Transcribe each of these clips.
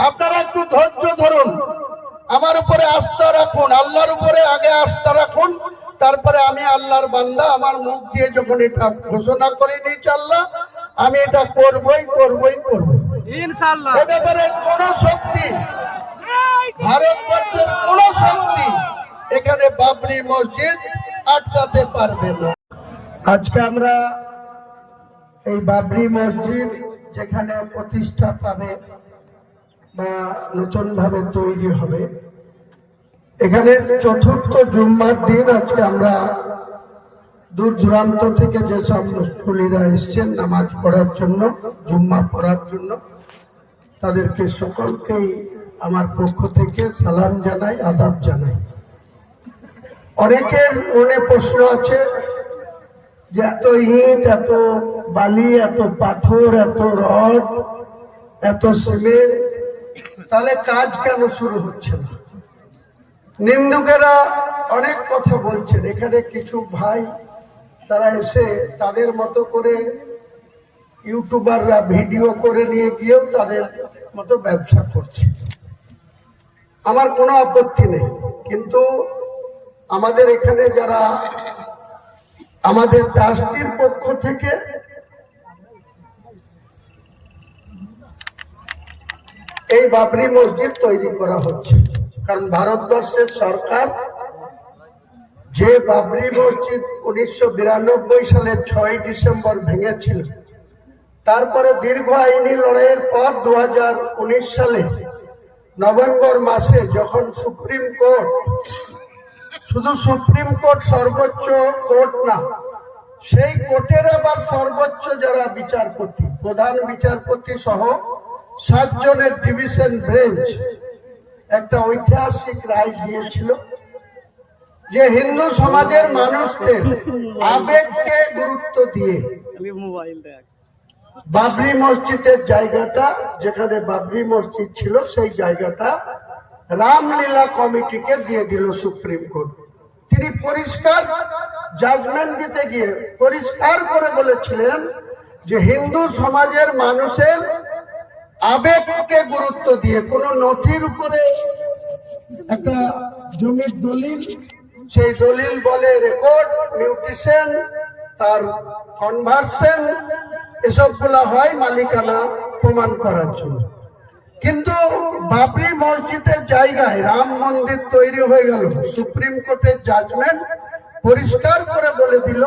আপনারা একটু ধৈর্য ধরুন, আমার উপরে আস্থা রাখুন, আল্লাহর উপরে আগে আস্থা রাখুন, তারপরে আমি আল্লাহর বান্দা, আমার মুখ দিয়ে যখন এটা ঘোষণা করে দিয়েছি আল্লাহ, আমি এটা করবই করবই করব ইনশাআল্লাহ। এ ব্যাপারে কোন শক্তি, ভারতবর্ষের কোন শক্তি এখানে বাবরি মসজিদ আটকাতে পারবে না। আজকে আমরা এই বাবরি মসজিদ যেখানে প্রতিষ্ঠা পাবে বা নতুন ভাবে তৈরি হবে, এখানে চতুর্থ জুম্মার দিন আজকে আমরা দূর দূরান্ত থেকে যেসব মুসলিরা এসছেন নামাজ পড়ার জন্য, জুম্মা পড়ার জন্য, তাদেরকে সকলকেই আমার পক্ষ থেকে সালাম জানাই, আদাব জানাই। অনেকের মনে প্রশ্ন আছে যে এত ইট, এত বালি, এত পাথর, এত রড, এত সিমেন্ট, তাহলে কাজ কেন শুরু হচ্ছে না? নিন্দুকেরা অনেক কথা বলছেন। এখানে কিছু ভাই তারা এসে তাদের মতো করে ইউটিউবাররা ভিডিও করে নিয়ে গিয়েও তাদের মতো ব্যবসা করছে। আমার কোনো আপত্তি নেই, কিন্তু আমাদের এখানে যারা আমাদের ট্রাস্টির পক্ষ থেকে এই বাবরি মসজিদ তৈরি করা হচ্ছে, কারণ ভারতবর্ষের সরকার যে বাবরি মসজিদ 1992 সালের 6 ডিসেম্বর ভেঙেছিল, তারপরে দীর্ঘ আইনি লড়াইয়ের পর 2019 সালে নভেম্বর মাসে যখন সুপ্রিম কোর্ট, শুধু সুপ্রিম কোর্ট সর্বোচ্চ কোর্ট না, সেই কোর্টের আবার সর্বোচ্চ যারা বিচারপতি, প্রধান বিচারপতি সহ 7 জনের ডিভিশন বেঞ্চ একটা ঐতিহাসিক রায় দিয়েছিল যে হিন্দু সমাজের মানুষদের আবেগকে গুরুত্ব দিয়ে বাবরি মসজিদের জায়গাটা, যেখানে বাবরি মসজিদ ছিল সেই জায়গাটা রামলীলা কমিটিকে দিয়ে দিল সুপ্রিম কোর্ট। তিনি পরিষ্কার জাজমেন্ট দিতে গিয়ে পরিষ্কার করে বলেছিলেন যে হিন্দু সমাজের মানুষের আবেগকে গুরুত্ব দিয়ে, কোন নথির উপরে একটা জমির দলিল, সেই দলিল বলে রেকর্ড, মিউটেশন, তার কনভার্সন, এসবগুলা হয় মালিকানা প্রমাণ করার জন্য। কিন্তু বাবরি মসজিদের জায়গায় রাম মন্দির তৈরি হয়ে গেল। সুপ্রিম কোর্টের জাজমেন্ট পরিষ্কার করে বলে দিল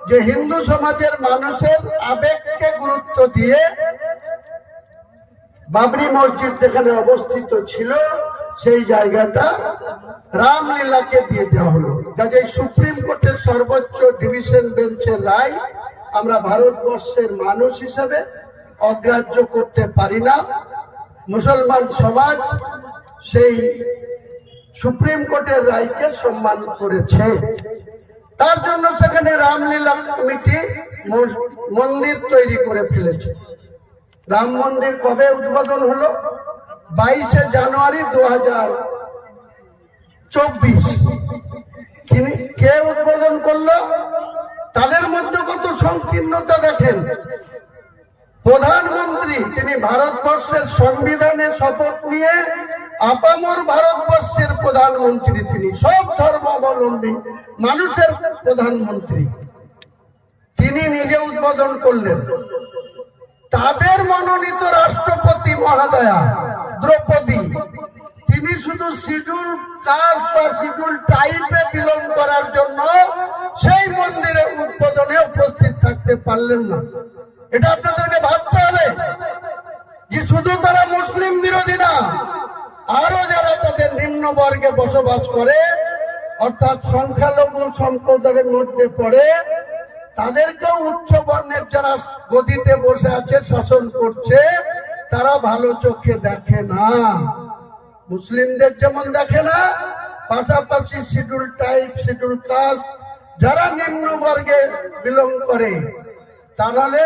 যে হিন্দু সমাজের মানুষের আবেগকে গুরুত্ব দিয়ে বাবরি মসজিদ যেখানে অবস্থিত ছিল সেই জায়গাটা রামলীলাকে দিয়ে দেওয়া হলো। কাজে সুপ্রিম কোর্টের সর্বোচ্চ ডিভিশন বেঞ্চের রায় আমরা ভারতবর্ষের মানুষ হিসাবে অগ্রাহ্য করতে পারি না। মুসলমান সমাজ সেই সুপ্রিম কোর্টের রায়কে সম্মান করেছে, তার জন্য সেখানে রামলীলা কমিটি মন্দির তৈরি করে ফেলেছে। রাম মন্দির কবে উদ্বোধন হলো? 22 জানুয়ারি 2024। কে উদ্বোধন করলো? তাদের মধ্যে কত সংকীর্ণতা দেখেন। প্রধানমন্ত্রী, তিনি ভারতবর্ষের সংবিধানে শপথ নিয়ে আপামর ভারতবর্ষের প্রধানমন্ত্রী, তিনি সব ধর্মাবলম্বী মানুষের প্রধানমন্ত্রী, তিনি নিজে উদ্বোধন করলেন। তাদের মনোনীত রাষ্ট্রপতি মহোদয়া দ্রৌপদী, তিনি শুধু শিডিউল কাস্ট বা শিডিউল ট্রাইবে বিলং করার জন্য সেই মন্দিরের উদ্বোধনে উপস্থিত থাকতে পারলেন না। এটা আপনাদেরকে ভাবতে হবে যে শুধু তারা মুসলিম বিরোধী না, আরো যারা তাদের নিম্ন বর্গে বসবাস করে, অর্থাৎ সংখ্যালঘু সম্প্রদায়ের মধ্যে পড়ে, তাদেরকেও উচ্চ বর্ণের যারা গদিতে বসে আছে, শাসন করছে, তারা ভালো চোখে দেখে না। মুসলিমদের যেমন দেখে না, পাশাপাশি শিডিউল ট্রাইব, শিডিউল কাস্ট যারা নিম্ন বর্গে বিলং করে, তাহলে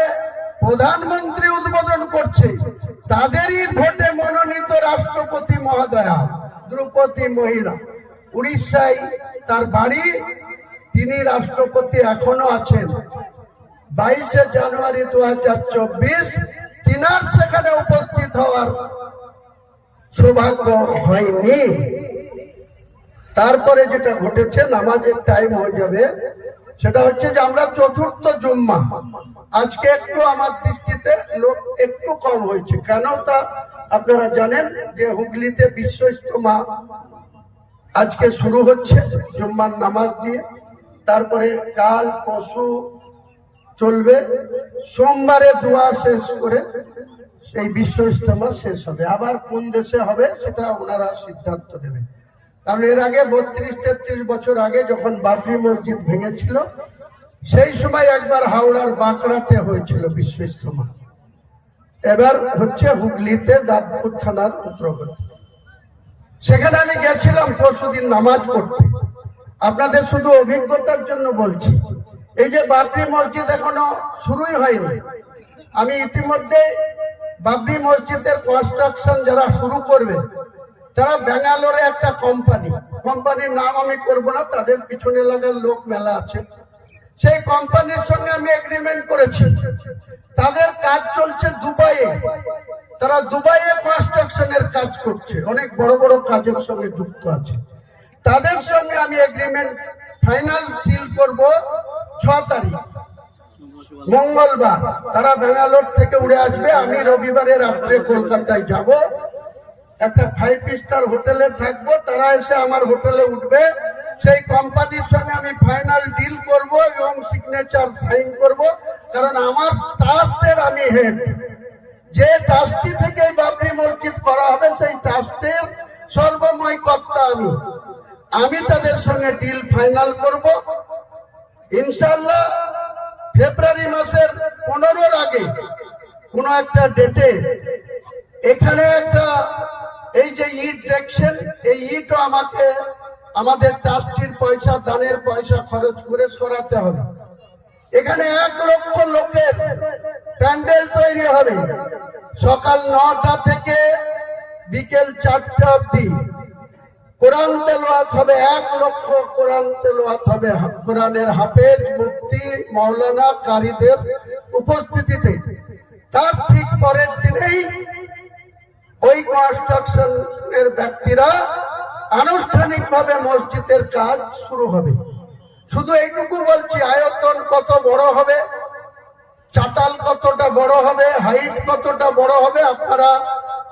প্রধানমন্ত্রী উদ্বোধন করছে, তাদেরই ভোটে মনোনীত রাষ্ট্রপতি মহোদয়া দ্রৌপদী মহিলা, উড়িষ্যায় তার বাড়ি, তিনি রাষ্ট্রপতি এখনো আছেন। 22 জানুয়ারি 2024 তিনার সেখানে উপস্থিত হওয়ার সৌভাগ্য হয়নি। তারপরে যেটা ঘটেছে, নামাজের টাইম হয়ে যাবে, সেটা হচ্ছে যে আমরা চতুর্থ জুম্মা আজকে একটু আমার দৃষ্টিতে লোক একটু কম হয়েছে। কেন তা আপনারা জানেন যে হুগলিতে বিশ্ব ইজতেমা আজকে শুরু হচ্ছে জুম্মার নামাজ দিয়ে, তারপরে কাল পরশু চলবে, সোমবারে দোয়া শেষ করে এই বিশ্ব ইজতেমা শেষ হবে। আবার কোন দেশে হবে সেটা ওনারা সিদ্ধান্ত নেবে। কারণ এর আগে 32-33 বছর আগে যখন বাবরি মসজিদ ভেঙেছিল, সেই সময় একবার হাওড়ার বাঁকড়াতে হয়েছিল বিশ্ব ইজতেমা। এবার হচ্ছে হুগলিতে দাঁতপুর থানার অন্তর্গত। সেখানে আমি গেছিলাম পরশুদিন নামাজ পড়তে। আপনাদের শুধু অভিজ্ঞতার জন্য বলছি, এই যে বাবরি মসজিদ এখনো শুরুই হয়নি। আমি ইতিমধ্যে বাবরি মসজিদের কনস্ট্রাকশন যারা শুরু করবে, তারা ব্যাঙ্গালোরে একটা কোম্পানির নাম আমি করব না, তাদের পিছনে লাগার লোক মেলা আছে, সেই কোম্পানির সঙ্গে আমি এগ্রিমেন্ট করেছি। তাদের কাজ চলছে দুবাইয়ে, তারা দুবাইয়ে কনস্ট্রাকশনের কাজ করছে, অনেক বড় বড় কাজের সঙ্গে যুক্ত আছে। তাদের সঙ্গে আমি এগ্রিমেন্ট ফাইনাল সিল করব 6 তারিখ মঙ্গলবার। তারা ব্যাঙ্গালোর থেকে উড়ে আসবে, আমি রবিবারে রাত্রে কলকাতায় যাব, একটা 5 স্টার হোটেলে থাকবো, তারা এসে আমার হোটেলে উঠবে। সেই কোম্পানির সঙ্গে আমি ফাইনাল ডিল করব এবং সিগনেচার সাইন করব। কারণ আমার ট্রাস্টের আমি হেড, যে ট্রাস্টি থেকে বাবরি মসজিদ করা হবে সেই ট্রাস্টের সর্বময় কর্তা আমি তাদের সঙ্গে ডিল ফাইনাল করব। ইনশাআল্লাহ ফেব্রুয়ারি মাসের 15-র আগে কোন একটা ডেটে এখানে একটা, এই যে ইট দেখছেন, এই ইটও আমাকে আমাদের ট্রাস্টির পয়সা, দানের পয়সা খরচ করে সরাতে হবে। এখানে 1 লক্ষ লোকের প্যান্ডেল তৈরি হবে, সকাল 9টা থেকে বিকেল 4টা অবধি কোরআন তেলাওয়াত হবে। 1 লক্ষ কোরআন তেলাওয়াত হবে, কোরআনের হাফেজ, মুফতি, মাওলানা, কারীদের উপস্থিতিতে। তার ঠিক পরের দিনেই ওই কনস্ট্রাকশনের ব্যক্তিরা আনুষ্ঠানিকভাবে মসজিদের কাজ শুরু হবে। শুধু এইটুকু বলছি, আয়তন কত বড় হবে, চাতাল কতটা বড় হবে, হাইট কতটা বড় হবে, আপনারা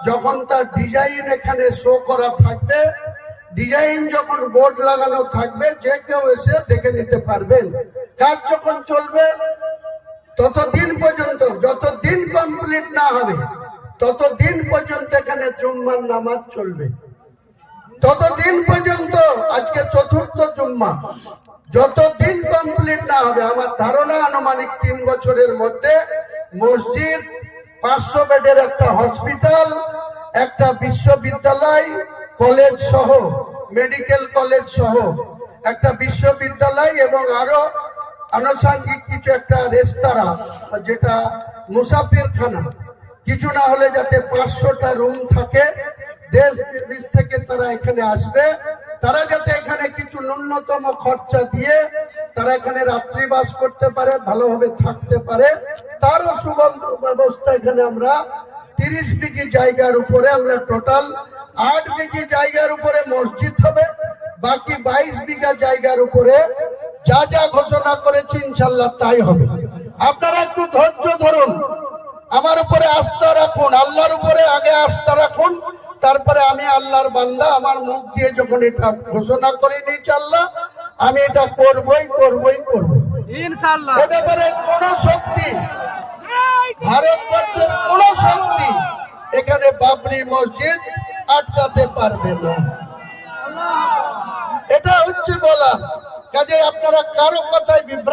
যখন তার ডিজাইন এখানে শো করা থাকবে, ডিজাইন যখন বোর্ড লাগানো থাকবে, যে কেউ এসে দেখে নিতে পারবেন। কাজ যখন চলবে ততদিন পর্যন্ত, যতদিন কমপ্লিট না হবে ততদিন পর্যন্ত এখানে জুম্মার নামাজ চলবে। ততদিন পর্যন্ত, আজকে চতুর্থ জুম্মা, যতদিন কমপ্লিট না হবে, আমার ধারণা আনুমানিক 3 বছরের মধ্যে মসজিদ, 500 বেডের একটা হসপিটাল, একটা বিশ্ববিদ্যালয়, কলেজ সহ, মেডিকেল কলেজ সহ একটা বিশ্ববিদ্যালয় এবং আরো আনুষঙ্গিক কিছু একটা রেস্তোরাঁ, যেটা মুসাফিরখানা, কিছু না হলে যাতে 500টা রুম থাকে। দেশ বিদেশ থেকে তারা এখানে আসবে, তারা যাতে এখানে কিছু ন্যূনতম খরচা দিয়ে তারা এখানে রাত্রিবাস করতে পারে, ভালোভাবে থাকতে পারে, তারও সুবন্দোবস্ত এখানে আমরা 30 বিঘি জায়গার উপরে, আমরা টোটাল 8 বিঘি জায়গার উপরে মসজিদ হবে, বাকি 22 বিঘা জায়গার উপরে যা যা ঘোষণা করেছি ইনশাল্লাহ তাই হবে। আপনারা একটু ধৈর্য ধরুন, আমার উপরে আস্থা রাখুন, আল্লাহর উপরে আগে আস্থা রাখুন, তারপরে আমি আল্লাহর বান্দা, আমার মুখ দিয়ে যখন এটা ঘোষণা করে নিয়েছি আল্লাহ, আমি এটা করবই ইনশাআল্লাহ। এ ব্যাপারে কোন শক্তি, ভারতবর্ষের কোন শক্তি এখানে বাবরি মসজিদ আটকাতে পারবে না। এটা হচ্ছে বলা, কাজে আপনারা কারো কথায় বিভ্রান্ত